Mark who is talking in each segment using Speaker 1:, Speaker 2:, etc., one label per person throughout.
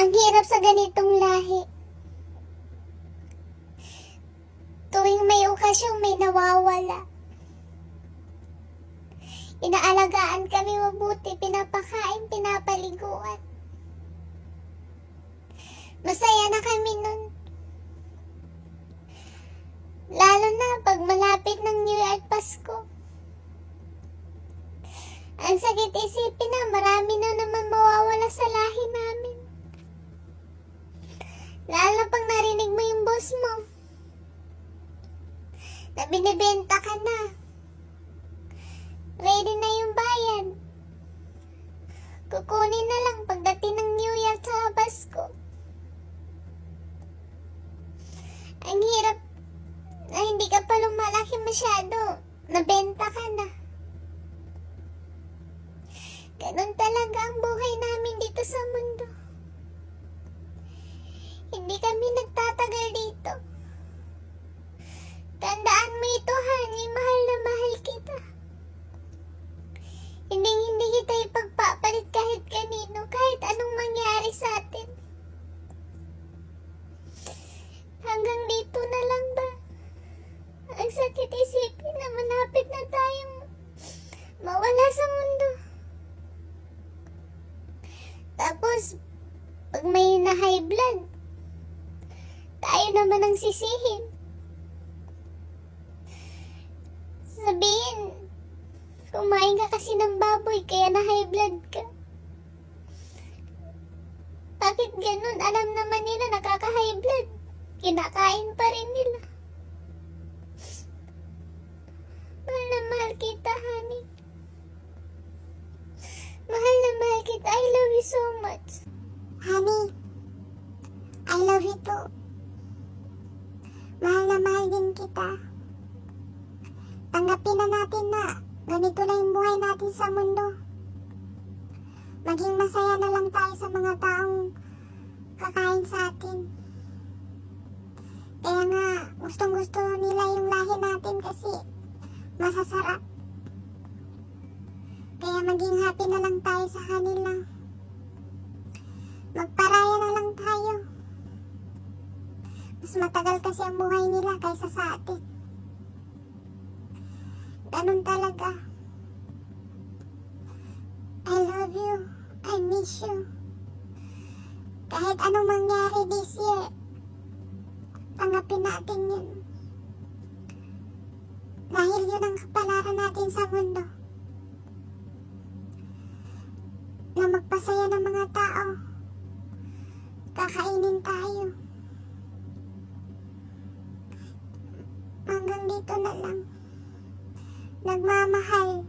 Speaker 1: Ang hirap sa ganitong lahi. Tuwing may okasyon, may nawawala. Inaalagaan kami mabuti, pinapakain, pinapaliguan. Masaya na kami nun. Lalo na pag malapit ng New Year at Pasko. Ang sakit isipin na marami na naman mawawala sa lahi namin. Lalo na pag narinig mo yung boss mo na binibenta ka na. Ready na yung bayan. Kukunin na lang pagdating ng New Year at Pasko. Ang hirap na hindi ka pa lumalaki masyado. Nabenta ka na. Ganun talaga ang buhay namin dito sa mundo. Hindi kami nagtatagal dito. Tandaan mo ito, honey. Mahal na mahal kita. Hindi kita ipagpapalit kahit kanino, kahit anong mangyari sa atin. Hanggang dito na lang ba? Ang sakit isipin na malapit na tayong mawala sa mundo. Tapos, pag may na-high blood, tayo naman ang sisihin. Sabihin, kumain ka kasi ng baboy, kaya na-high blood ka. Bakit ganun? Alam naman nila nakaka-high blood. Kinakain pa rin nila. Mahal na mahal kita, honey. Mahal na mahal kita. I love you so much.
Speaker 2: Honey, I love you too. Mahal na mahal din kita. Tanggapin na natin na ganito na yung buhay natin sa mundo. Maging masaya na lang tayo sa mga taong kakain sa atin. Kaya nga, gustong gusto nila yung lahi natin kasi masasarap. Kaya maging happy na lang tayo sa kanila. Magparaya na lang tayo. Mas matagal kasi ang buhay nila kaysa sa atin. Ganun talaga. I love you. I miss you. Kahit anong mangyari this year, tanggapin natin yun. Dahil yun ang kapalaran natin sa mundo. Na magpasaya ng mga tao. Kakainin tayo. Hanggang dito na lang. Nagmamahal.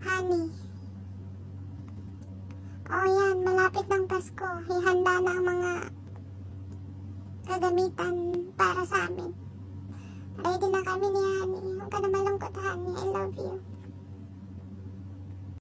Speaker 2: Honey. O yan, malapit ng Pasko. Ihanda na ang mga kagamitan para sa amin. Ready na kami ni Honey. Huwag ka na malungkot, Honey. I love you.